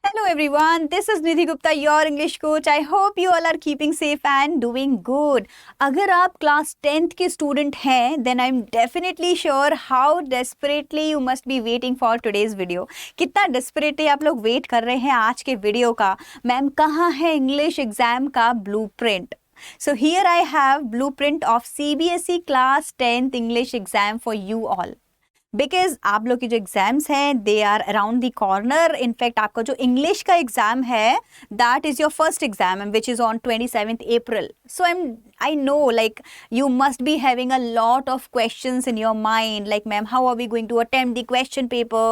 Hello everyone, this is Nidhi Gupta, your English coach. I hope you all are keeping safe and doing good. अगर आप class 10th के student हैं, then I'm definitely sure how desperately you must be waiting for today's video. कितना desperately आप लोग wait कर रहे हैं आज के वीडियो का. मैम कहाँ है इंग्लिश एग्जाम का blueprint? So here I have blueprint of CBSE class 10th English exam for you all. Because आप लोग की जो एग्जाम्स हैं they are around the corner. In fact आपका जो इंग्लिश का एग्जाम है that is your first exam which is on 27th April. So I know like you must be having a lot of questions in your mind like ma'am how are we going to attempt the question paper,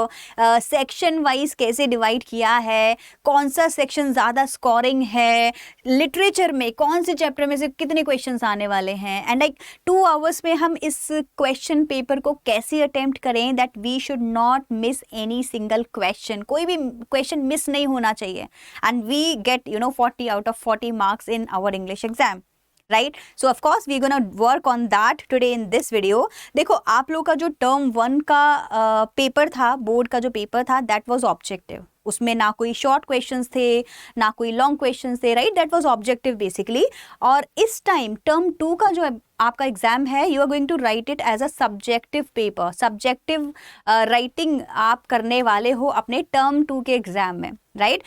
section wise कैसे divide किया है, कौन सा section ज़्यादा scoring है, literature में कौन से चैप्टर में से कितने क्वेश्चंस आने वाले हैं, एंड लाइक 2 hours में हम इस क्वेश्चन पेपर को कैसे अटेम्प्ट करें that we should not miss any single question. कोई भी क्वेश्चन मिस नहीं होना चाहिए and we get 40 out of 40 marks in our English exam. Right. So of course we gonna work on that today in this video. देखो आप लोग का जो टर्म 1 का पेपर था, बोर्ड का जो पेपर था, दैट वाज ऑब्जेक्टिव. उसमें ना कोई शॉर्ट क्वेश्चंस थे ना कोई लॉन्ग क्वेश्चंस थे. Right, that was objective basically. और इस टाइम टर्म 2 का जो आपका एग्जाम है you are going to write it as a subjective paper. Subjective writing आप करने वाले हो अपने टर्म 2 के एग्जाम में. राइट,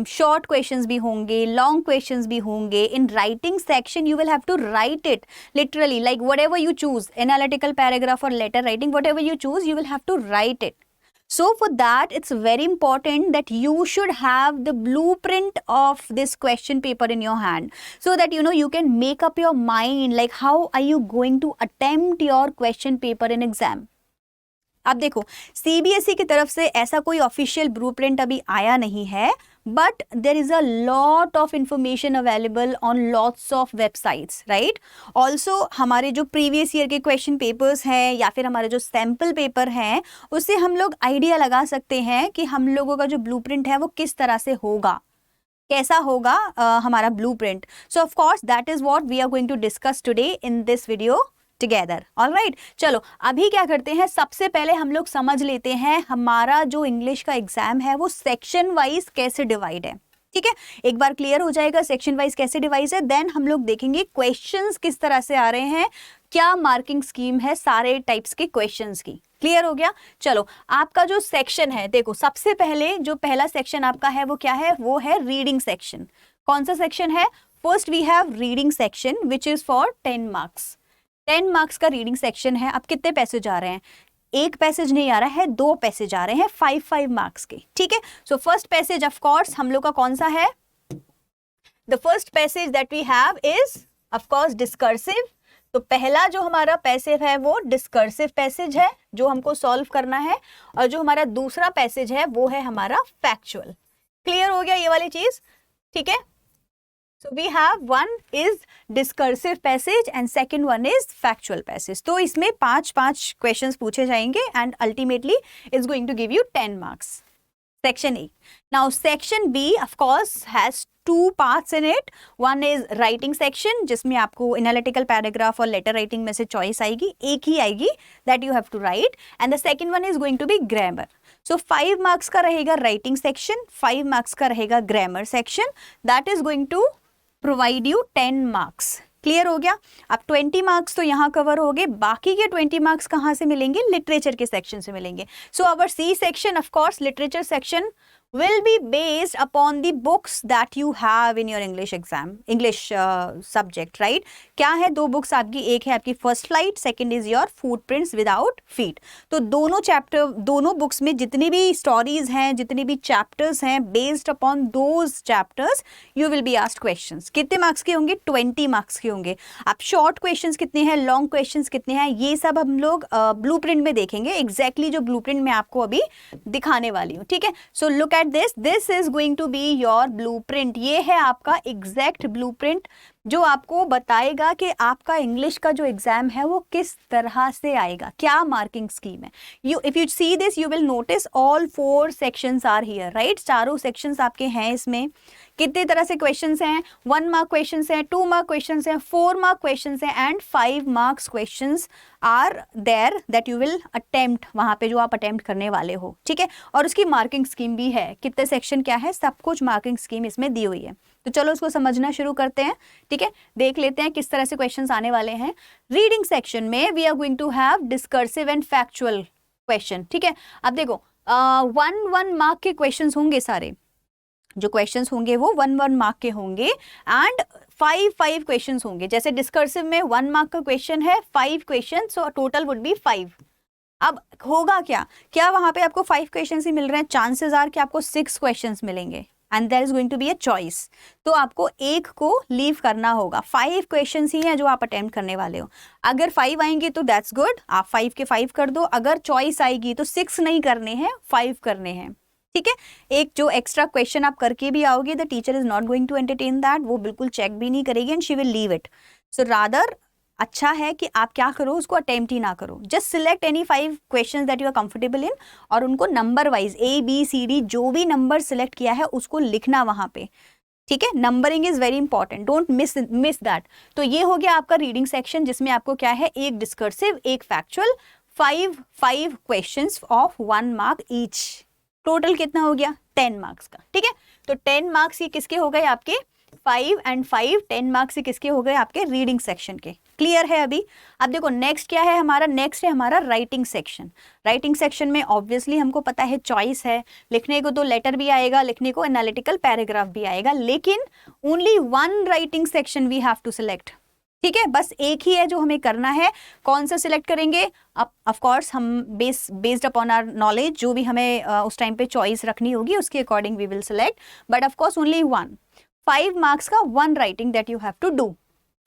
शॉर्ट क्वेश्चंस भी होंगे, लॉन्ग क्वेश्चंस भी होंगे. In writing section you will have to write it literally like whatever you choose, analytical paragraph और letter writing, whatever you choose, you will have to write it. So for that, it's very important that you should have the blueprint of this question paper in your hand so that you can make up your mind like how are you going to attempt your question paper in exam. अब देखो CBSE की तरफ से ऐसा कोई official blueprint अभी आया नहीं है, but there is a lot of information available on lots of websites. Right, also हमारे जो प्रीवियस ईयर के क्वेश्चन पेपर्स हैं या फिर हमारे जो सैम्पल पेपर हैं उससे हम लोग आइडिया लगा सकते हैं कि हम लोगों का जो ब्लूप्रिंट है वो किस तरह से होगा, कैसा होगा हमारा blueprint. So of course that is what we are going to discuss today in this video together. Alright, चलो अभी क्या करते हैं, सबसे पहले हम लोग समझ लेते हैं हमारा जो इंग्लिश का एग्जाम है वो सेक्शन वाइज कैसे डिवाइड है. ठीक है, एक बार क्लियर हो जाएगा सेक्शन वाइज कैसे डिवाइड है, देन हम लोग देखेंगे क्वेश्चंस किस तरह से आ रहे हैं, क्या मार्किंग स्कीम है सारे टाइप्स के क्वेश्चंस की. क्लियर हो गया. चलो आपका जो सेक्शन है, देखो सबसे पहले जो पहला सेक्शन आपका है वो क्या है, वो है रीडिंग सेक्शन. कौन सा सेक्शन है? First we have reading section which is for 10 marks. 10 marks का रीडिंग सेक्शन है. अब कितने पैसेज आ रहे हैं? एक पैसेज नहीं आ रहा है, 2 पैसेज आ रहे हैं 5 marks के. ठीक है, so first passage of course हम लोग का कौन सा है? The first passage that we have is of course discursive. तो पहला जो हमारा पैसेज है वो डिस्कर्सिव पैसेज है जो हमको सॉल्व करना है, और जो हमारा दूसरा पैसेज है वो है हमारा फैक्चुअल. क्लियर हो गया ये वाली चीज? ठीक है, so we have one is discursive passage and second one is factual passage. तो इसमें 5 questions पूछे जाएंगे and ultimately it's going to give you 10 marks. Section A. Now section B of course has 2 parts in it. One is writing section जिसमें आपको analytical paragraph और letter writing में से choice आएगी, एक ही आएगी that you have to write, and the second one is going to be grammar. So 5 marks का रहेगा writing section, 5 marks का रहेगा grammar section. That is going to provide you 10 marks. Clear हो गया. अब 20 marks तो यहाँ कवर हो गए, बाकी के 20 marks कहाँ से मिलेंगे? लिटरेचर के सेक्शन से मिलेंगे. So our C section of course literature section will be based upon the books that you have in your English exam, English subject, right? क्या है? 2 books आपकी, एक है आपकी first flight, second is your footprints without feet. तो दोनों chapter, दोनों books में जितनी भी स्टोरीज हैं, जितने भी चैप्टर्स हैं, based upon those chapters you will be asked questions. कितने मार्क्स के होंगे? 20 marks के होंगे. अब शॉर्ट क्वेश्चंस कितने हैं, लॉन्ग क्वेश्चंस कितने हैं, ये सब हम लोग ब्लूप्रिंट में देखेंगे. एग्जैक्टली जो ब्लूप्रिंट मैं आपको अभी दिखाने वाली हूँ. ठीक है, so look at this is going to be your blueprint. ये है आपका एग्जैक्ट ब्लूप्रिंट जो आपको बताएगा कि आपका इंग्लिश का जो एग्जाम है वो किस तरह से आएगा, क्या मार्किंग स्कीम है। If you see this you will notice all 4 sections are here, right. चारों सेक्शंस आपके हैं। इसमें कितने तरह से क्वेश्चंस हैं, 1 मार्क क्वेश्चंस हैं, 2 मार्क क्वेश्चंस हैं, 4 मार्क क्वेश्चंस हैं and 5 marks questions are there that you will attempt, वहां पे जो आप अटेम्प्ट करने वाले हो, ठीक है। और उसकी मार्किंग स्कीम भी है, कितने सेक्शन क्या है, सब कुछ मार्किंग स्कीम इसमें दी हुई है। तो चलो उसको समझना शुरू करते हैं, ठीक है। देख लेते हैं किस तरह से क्वेश्चंस आने वाले हैं। रीडिंग सेक्शन में we are going to have discursive and factual question, ठीक है। अब देखो 1 मार्क के क्वेश्चंस होंगे, सारे जो क्वेश्चंस होंगे वो 1 मार्क के होंगे एंड 5 क्वेश्चंस होंगे। जैसे डिस्कर्सिव में 1 मार्क का क्वेश्चन है, 5 question, so total would be 5। अब होगा क्या वहां पे आपको 5 क्वेश्चंस ही मिल रहे हैं, चांसेस आर कि आपको 6 क्वेश्चंस मिलेंगे and there is going to be a choice. तो आपको एक को लीव करना होगा। 5 क्वेश्चंस ही हैं जो आप अटेम्प्ट करने वाले हो। अगर 5 आएंगे तो दैट्स गुड, आप 5 के 5 कर दो। अगर चॉइस आएगी तो 6 नहीं करने हैं, 5 करने हैं, ठीक है। एक जो एक्स्ट्रा क्वेश्चन आप करके भी आओगे, the teacher is not going to entertain that, वो बिल्कुल चेक भी नहीं करेगी and she will leave it. So rather अच्छा है कि आप क्या करो, उसको अटेम्प्ट ही ना करो। Just select any 5 questions that you are comfortable in और उनको नंबर वाइज ABCD जो भी नंबर सिलेक्ट किया है उसको लिखना वहां पे, ठीक है। Numbering is very important, don't miss that. तो ये हो गया आपका रीडिंग सेक्शन, जिसमें आपको क्या है, एक डिस्कर्सिव, एक factual, 5 questions of 1 mark each. Total कितना हो गया, 10 मार्क्स का, ठीक है। तो 10 मार्क्स ये किसके हो गए, आपके 5 एंड 5 10 मार्क्स ये किसके हो गए, आपके रीडिंग सेक्शन के। क्लियर है अभी। अब देखो नेक्स्ट क्या है हमारा, नेक्स्ट है हमारा राइटिंग सेक्शन। राइटिंग सेक्शन में ऑब्वियसली हमको पता है चॉइस है, लिखने को तो लेटर भी आएगा, लिखने को एनालिटिकल पैराग्राफ भी आएगा, लेकिन only 1 writing section we have to select, ठीक है। बस एक ही है जो हमें करना है। कौन सा सिलेक्ट करेंगे, अब ऑफ कोर्स हम बेस्ड अपॉन आवर नॉलेज, जो भी हमें उस टाइम पे चॉइस रखनी होगी उसके according we will select, but of course only 1। 5 marks का 1 writing that you have to do.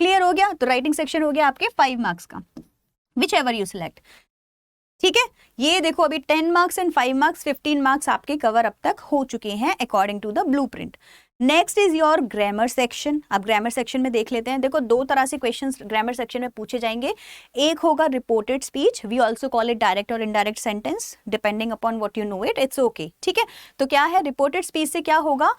Clear हो गया। तो राइटिंग सेक्शन हो गया आपके 5 मार्क्स का, विच एवर यू सिलेक्ट, ठीक है। ये देखो अभी 10 मार्क्स एंड 5 मार्क्स, 15 मार्क्स आपके कवर अब तक हो चुके हैं according to the blueprint. Next is your grammar section. अब ग्रामर सेक्शन में देख लेते हैं। देखो 2 तरह से क्वेश्चंस ग्रामर सेक्शन में पूछे जाएंगे। एक होगा reported speech, we also call it direct और indirect sentence depending upon what you know it, it's okay, ठीक है। तो क्या है, रिपोर्टेड स्पीच से क्या होगा,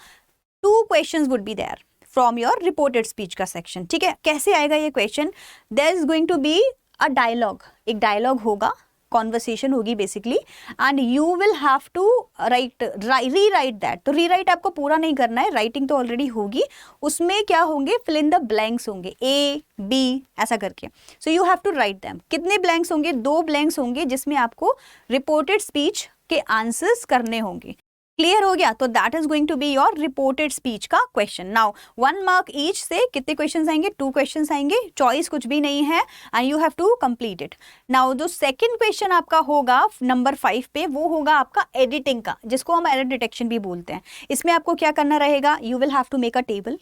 2 questions would be there from your reported speech का सेक्शन, ठीक है। कैसे आएगा ये question, there is going to be a dialogue, एक डायलॉग होगा, कॉन्वर्सेशन होगी basically, and you will have to rewrite that. तो रीराइट आपको पूरा नहीं करना है, राइटिंग तो ऑलरेडी होगी, उसमें क्या होंगे, फिल इन द ब्लैंक्स होंगे, A B ऐसा करके। So you have to write them. कितने ब्लैंक्स होंगे, 2 ब्लैंक्स होंगे जिसमें आपको रिपोर्टेड स्पीच के आंसर्स करने होंगे। क्लियर हो गया। तो that is going to be your reported speech का क्वेश्चन। नाउ 1 मार्क ईच से कितने क्वेश्चंस आएंगे, 2 क्वेश्चंस आएंगे, चॉइस कुछ भी नहीं है and you have to complete it. Now जो सेकंड क्वेश्चन आपका होगा नंबर 5 पे, वो होगा आपका एडिटिंग का, जिसको हम एरर डिटेक्शन भी बोलते हैं। इसमें आपको क्या करना रहेगा, you will have to make a table.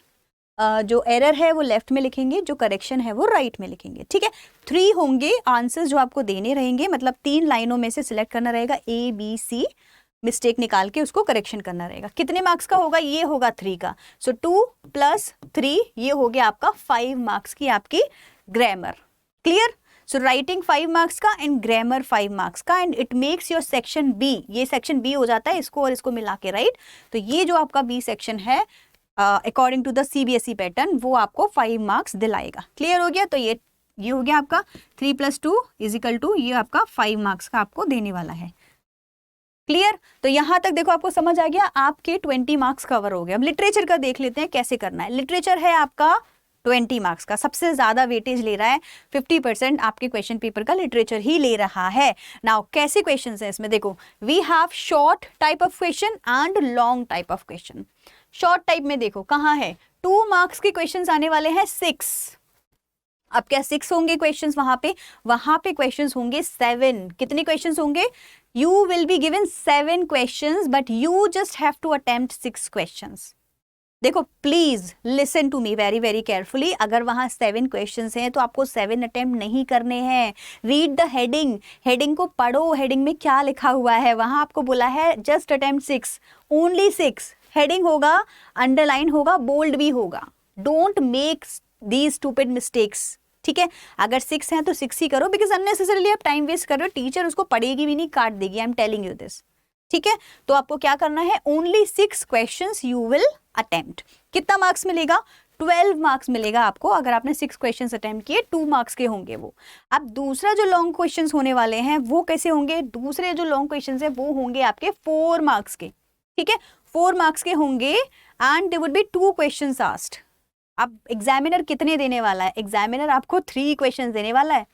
जो एरर है वो लेफ्ट में लिखेंगे, जो करेक्शन है वो राइट में लिखेंगे, ठीक है। 3 होंगे आंसर्स जो आपको देने रहेंगे, मतलब 3 लाइनों में से सिलेक्ट करना रहेगा ABC, मिस्टेक निकाल के उसको करेक्शन करना रहेगा। कितने मार्क्स का होगा, ये होगा 3 का। सो 2 + 3 ये हो गया आपका 5 मार्क्स की आपकी grammar. Clear. So writing 5 marks का एंड ग्रामर 5 मार्क्स का, and it makes your section B, ये सेक्शन B हो जाता है, इसको और इसको मिला के, राइट। तो ये जो आपका B सेक्शन है according to the CBSE pattern, वो आपको 5 मार्क्स दिलाएगा। क्लियर हो गया। तो ये हो गया आपका 3 + 2 = 2, ये आपका 5 मार्क्स का आपको देने वाला है। क्लियर। तो यहां तक देखो आपको समझ आ गया, आपके 20 मार्क्स कवर हो गए। अब लिटरेचर का देख लेते हैं कैसे करना है। लिटरेचर है आपका 20 मार्क्स का, सबसे ज्यादा वेटेज ले रहा है, 50% आपके क्वेश्चन पेपर का लिटरेचर ही ले रहा है। नाउ कैसे क्वेश्चन है इसमें, देखो we have short type of question and long type of question. Short type में देखो कहाँ है, 2 मार्क्स के क्वेश्चन आने वाले हैं 6। अब क्या 6 होंगे क्वेश्चंस वहां पे क्वेश्चंस होंगे 7। कितने क्वेश्चंस होंगे, you will be given 7 questions but you just have to attempt 6 questions. देखो please listen to me very very carefully, अगर वहां 7 क्वेश्चंस हैं तो आपको 7 अटेम्प्ट नहीं करने हैं। रीड द हेडिंग, हेडिंग को पढ़ो, हेडिंग में क्या लिखा हुआ है। वहां आपको बोला है जस्ट अटेम्प्ट 6, ओनली 6। हेडिंग होगा, अंडरलाइन होगा, बोल्ड भी होगा। Don't make these stupid mistakes. ठीक है, अगर 6 हैं तो 6 ही करो, बिकॉज अननेसेसरीली आप टाइम वेस्ट कर रहे हो, टीचर उसको पढ़ेगी भी नहीं, काट देगी, I am telling you this. ठीक है, तो आपको क्या करना है, only 6 questions you will attempt. कितना मार्क्स मिलेगा, 12 मार्क्स मिलेगा आपको. अगर आपने 6 क्वेश्चंस अटेम्प्ट किए 2 मार्क्स के होंगे वो. अब दूसरा जो लॉन्ग क्वेश्चंस होने वाले हैं वो कैसे होंगे, दूसरे जो लॉन्ग क्वेश्चंस है वो होंगे आपके 4 मार्क्स के. ठीक है, 4 मार्क्स के होंगे and there would be 2 questions asked. अब एग्जामिनर कितने देने वाला है, एग्जामिनर आपको 3 क्वेश्चंस देने वाला है.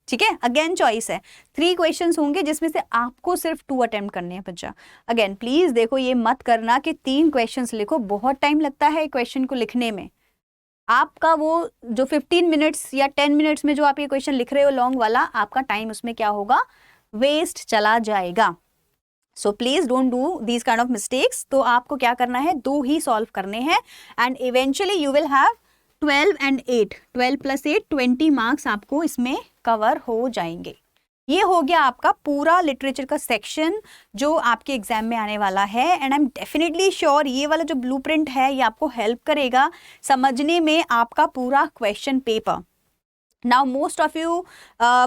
ठीक है, अगेन चॉइस है, 3 क्वेश्चंस होंगे जिसमें से आपको सिर्फ 2 अटेम्प्ट करने हैं बच्चा. अगेन प्लीज देखो, ये मत करना कि 3 क्वेश्चंस लिखो, बहुत टाइम लगता है क्वेश्चन को लिखने में. आपका वो जो 15 मिनट्स या 10 मिनट्स में जो आप ये क्वेश्चन लिख रहे हो लॉन्ग वाला, आपका टाइम उसमें क्या होगा, वेस्ट चला जाएगा. So please don't do these kind of mistakes. तो आपको क्या करना है, 2 ही सॉल्व करने हैं and eventually you will have 12 and 8, 12 + 8 20 marks आपको इसमें कवर हो जाएंगे. ये हो गया आपका पूरा लिटरेचर का सेक्शन जो आपके एग्जाम में आने वाला है. And I am definitely sure ये वाला जो ब्लूप्रिंट है ये आपको हेल्प करेगा समझने में आपका पूरा question paper. Now most of you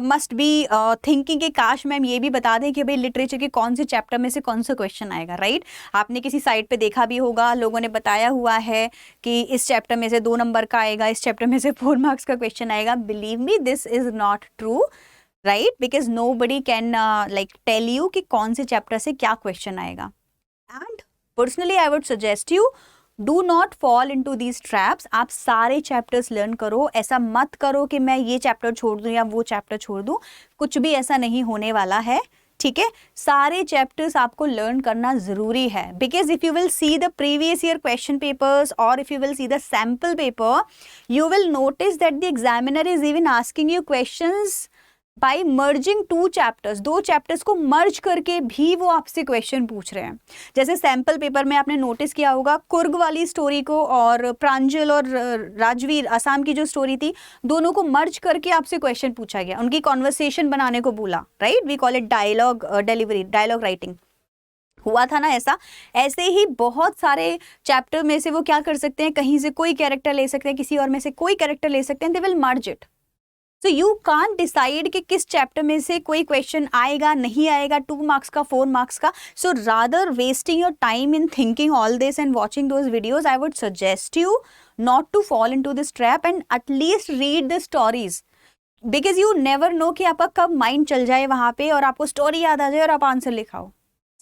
must be thinking कि काश मैम ये भी बता दें कि भाई लिटरेचर के कौन से चैप्टर में से कौन सा क्वेश्चन आएगा. राइट, आपने किसी साइट पे देखा भी होगा, लोगों ने बताया हुआ है कि इस चैप्टर में से 2 नंबर का आएगा, इस चैप्टर में से 4 मार्क्स का क्वेश्चन आएगा. Believe me, this is not true. Right, because nobody can like tell you कि कौन से चैप्टर से क्या क्वेश्चन आएगा. And personally I would suggest you, do not fall into these traps. आप सारे चैप्टर्स लर्न करो. ऐसा मत करो कि मैं ये चैप्टर छोड़ दूं या वो चैप्टर छोड़ दूं, कुछ भी ऐसा नहीं होने वाला है. ठीक है, सारे चैप्टर्स आपको लर्न करना जरूरी है. Because if you will see the previous year question papers और if you will see the sample paper, you will notice that the examiner is even asking you questions by merging 2 chapters. 2 chapters को merge करके भी वो आपसे question पूछ रहे हैं. जैसे सैम्पल पेपर में आपने नोटिस किया होगा, कुर्ग वाली स्टोरी को और प्रांजल और राजवीर असम की जो स्टोरी थी, दोनों को मर्ज करके आपसे क्वेश्चन पूछा गया, उनकी कॉन्वर्सेशन बनाने को बोला. Right, we call it dialogue delivery, dialogue writing. हुआ था ना ऐसा. ऐसे ही बहुत सारे चैप्टर में से वो क्या कर सकते हैं, कहीं से कोई कैरेक्टर ले सकते हैं, किसी और में से कोई कैरेक्टर ले सकते हैं, they will merge it. So you can't decide कि किस चैप्टर में से कोई क्वेश्चन आएगा नहीं आएगा, 2 मार्क्स का 4 मार्क्स का. So rather wasting your time in thinking all this and watching those videos, I would suggest you not to fall into this trap and at least read the stories. Because you never know कि आपका कब mind चल जाए वहाँ पे और आपको story याद आ जाए और आप आंसर लिखाओ.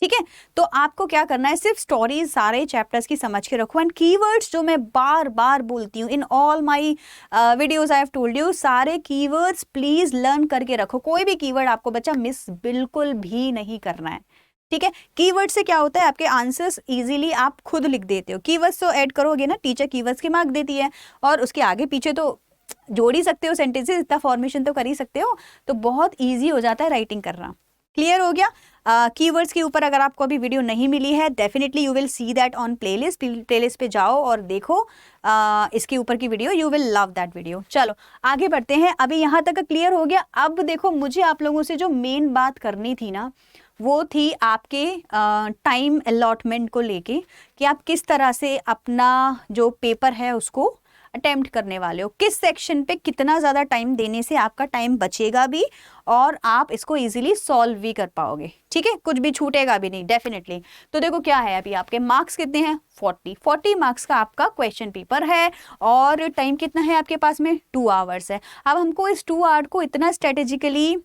ठीक है, तो आपको क्या करना है, सिर्फ स्टोरीज सारे चैप्टर्स की समझ के रखो. एंड कीवर्ड्स जो मैं बार बार बोलती हूँ in all my videos, I have told you, सारे कीवर्ड्स प्लीज लर्न करके रखो. कोई भी कीवर्ड आपको बच्चा मिस बिल्कुल भी नहीं करना है. ठीक है, कीवर्ड से क्या होता है, आपके आंसर्स इजीली आप खुद लिख देते हो. कीवर्ड्स तो ऐड करोगे ना, टीचर कीवर्ड्स के मार्क देती है और उसके आगे पीछे तो जोड़ ही सकते हो सेंटेंसेस, इतना फॉर्मेशन तो कर ही सकते हो, तो बहुत ईजी हो जाता है राइटिंग करना. क्लियर हो गया. कीवर्ड्स के ऊपर अगर आपको अभी वीडियो नहीं मिली है, definitely you will see that on playlist पे जाओ और देखो इसके ऊपर की video, you will love that video. चलो आगे बढ़ते हैं. अभी यहाँ तक क्लियर हो गया. अब देखो, मुझे आप लोगों से जो मेन बात करनी थी ना, वो थी आपके टाइम अलॉटमेंट को लेके, कि आप किस तरह से अपना जो पेपर है उसको अटेम्प्ट करने वाले हो, किस सेक्शन पे कितना ज़्यादा टाइम देने से आपका टाइम बचेगा भी और आप इसको इजीली सॉल्व भी कर पाओगे. ठीक है, कुछ भी छूटेगा भी नहीं डेफिनेटली. तो देखो क्या है, अभी आपके मार्क्स कितने हैं, 40 मार्क्स का आपका क्वेश्चन पेपर है और टाइम कितना है आपके पास में, 2 आवर्स है. अब हमको इस 2 आवर को इतना स्ट्रेटेजिकली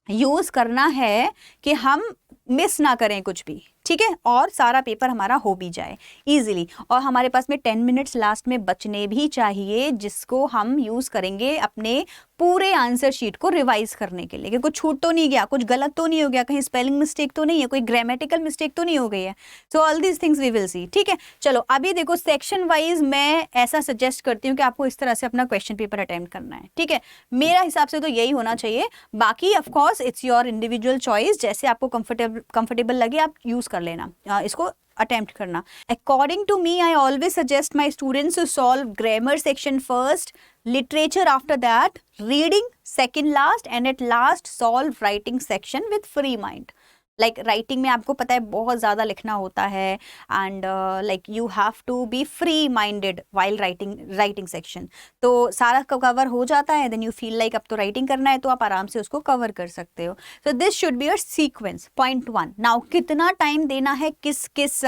यूज करना है कि हम मिस ना करें कुछ भी. ठीक है, और सारा पेपर हमारा हो भी जाए इजीली. और हमारे पास में 10 मिनट्स लास्ट में बचने भी चाहिए, जिसको हम यूज करेंगे अपने पूरे आंसर शीट को रिवाइज करने के लिए कि कुछ छूट तो नहीं गया, कुछ गलत तो नहीं हो गया, कहीं स्पेलिंग मिस्टेक तो नहीं है, कोई ग्रामेटिकल मिस्टेक तो नहीं हो गई है. So all these things we will see. ठीक है, चलो अभी देखो, सेक्शन वाइज मैं ऐसा सजेस्ट करती हूँ कि आपको इस तरह से अपना क्वेश्चन पेपर अटेम्प्ट करना है. ठीक है, मेरा हिसाब से तो यही होना चाहिए. बाकी of course it's your individual choice, जैसे आपको कंफर्टेबल लगे आप यूज कर लेना, इसको अटेम्प्ट करना. According to me, I always suggest my students to solve grammar section first, literature after that, reading second last, and at last solve writing section with free mind. Like writing में आपको पता है बहुत ज़्यादा लिखना होता है and like you have to be free minded while writing section. तो सारा कवर हो जाता है, देन यू फील लाइक अब तो राइटिंग करना है, तो आप आराम से उसको कवर कर सकते हो। So this should be your sequence. Point 1, now कितना टाइम देना है किस किस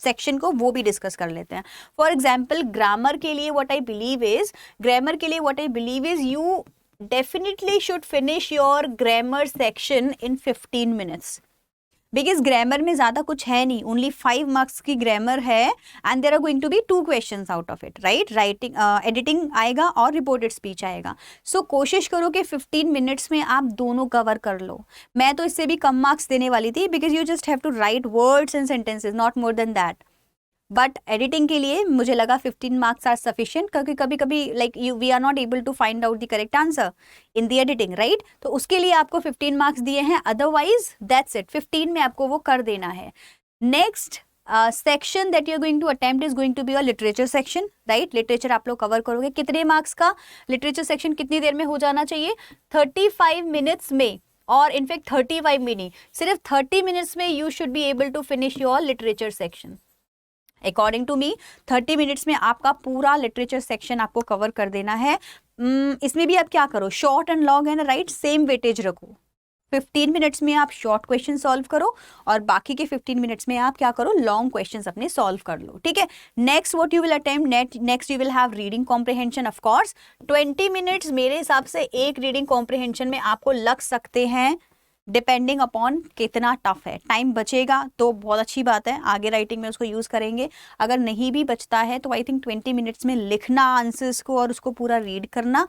सेक्शन को, वो भी डिस्कस कर लेते हैं। फॉर एग्जाम्पल ग्रामर के लिए what I believe is you definitely should finish your grammar section in 15 minutes, because grammar में ज़्यादा कुछ है नहीं, ओनली 5 मार्क्स की ग्रामर है and there are going to be 2 questions out of it, right. Writing editing आएगा और reported speech आएगा। सो कोशिश करो कि 15 मिनट्स में आप दोनों कवर कर लो। मैं तो इससे भी कम मार्क्स देने वाली थी, because you just have to write words and sentences, not more than that. But editing के लिए मुझे लगा 15 मार्क्स आर सफिशिएंट, क्योंकि कभी कभी like we are not able to find out the correct answer in the editing, right. तो उसके लिए आपको 15 मार्क्स दिए हैं, अदरवाइज दैट्स इट, 15 में आपको वो कर देना है। Next section that you are going to attempt is going to be your literature section, right. Literature आप लोग कवर करोगे, कितने मार्क्स का लिटरेचर सेक्शन कितनी देर में हो जाना चाहिए, 35 मिनट्स में, और इनफैक्ट 35 में नहीं, सिर्फ 30 मिनट्स में you should be able to finish your literature section. According to me 30 minutes में आपका पूरा लिटरेचर सेक्शन आपको कवर कर देना है। इसमें भी आप क्या करो, शॉर्ट एंड लॉन्ग है ना, राइट, सेम वेटेज रखो। 15 मिनट्स में आप शॉर्ट क्वेश्चन सॉल्व करो और बाकी के 15 मिनट्स में आप क्या करो, लॉन्ग क्वेश्चंस अपने सॉल्व कर लो, ठीक है। Next what you will attempt, next you will have reading comprehension. Of course 20 minutes मेरे हिसाब से एक रीडिंग कॉम्प्रिहेंशन में आपको लग सकते हैं, डिपेंडिंग अपॉन कितना टफ है। टाइम बचेगा तो बहुत अच्छी बात है, आगे राइटिंग में उसको यूज़ करेंगे। अगर नहीं भी बचता है तो आई थिंक 20 मिनट्स में लिखना आंसर्स को और उसको पूरा रीड करना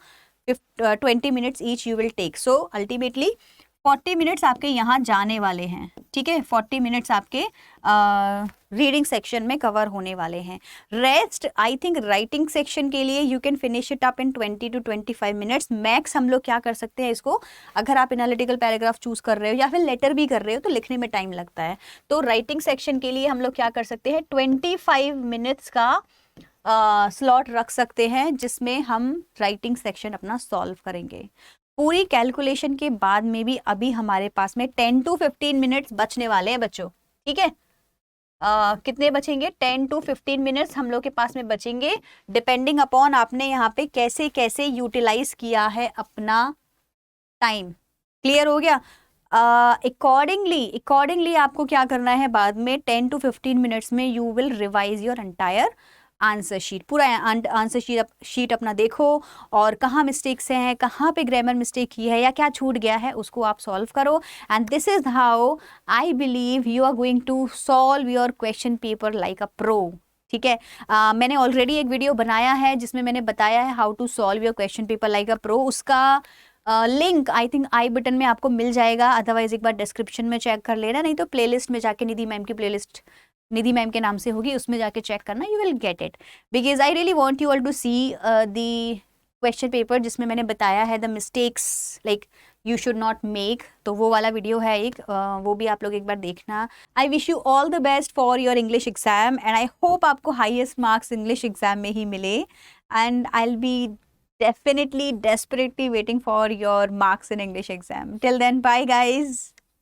20 minutes each you will take. So ultimately 40 minutes आपके यहाँ जाने वाले हैं, ठीक है। 40 मिनट्स आपके रीडिंग सेक्शन में कवर होने वाले हैं। Rest I think writing section के लिए you can finish it up in 20 to 25 minutes max. हम लोग क्या कर सकते हैं इसको, अगर आप एनालिटिकल पैराग्राफ चूज कर रहे हो या फिर लेटर भी कर रहे हो तो लिखने में टाइम लगता है, तो राइटिंग सेक्शन के लिए हम लोग क्या कर सकते हैं, 25 मिनट्स का स्लॉट रख सकते हैं, जिसमें हम राइटिंग सेक्शन अपना सॉल्व करेंगे। पूरी कैलकुलेशन के बाद में भी अभी हमारे पास में 10 to 15 मिनट्स बचने वाले हैं बच्चों, ठीक है। कितने बचेंगे, 10 to 15 मिनट्स हम लोग के पास में बचेंगे, डिपेंडिंग अपॉन आपने यहाँ पे कैसे कैसे यूटिलाइज किया है अपना टाइम। क्लियर हो गया। अकॉर्डिंगली आपको क्या करना है, बाद में 10 to 15 मिनट्स में you will revise your entire answer sheet. पूरा आंसर शीट अपना देखो और कहाँ मिस्टेक्स हैं, कहाँ पे ग्रामर मिस्टेक की है या क्या छूट गया है, उसको आप सॉल्व करो। And this is how I believe you are going to solve your question paper like a pro, ठीक है। मैंने ऑलरेडी एक वीडियो बनाया है जिसमें मैंने बताया है how to solve your question paper like a pro. उसका link I think I button में आपको मिल जाएगा, अदरवाइज एक बार डिस्क्रिप्शन में चेक कर लेना, नहीं तो प्लेलिस्ट में जाके निधि मैम की प्लेलिस्ट निधि मैम के नाम से होगी, उसमें जाके चेक करना, you will get it. Because I really want you all to see the question paper जिसमें मैंने बताया है the mistakes like you should not make, तो वो वाला वीडियो है एक, वो भी आप लोग एक बार देखना। I wish you all the best for your English exam and I hope आपको हाईएस्ट मार्क्स इंग्लिश एग्जाम में ही मिले, and I will be definitely desperately waiting for your marks in English exam. Till then, bye guys.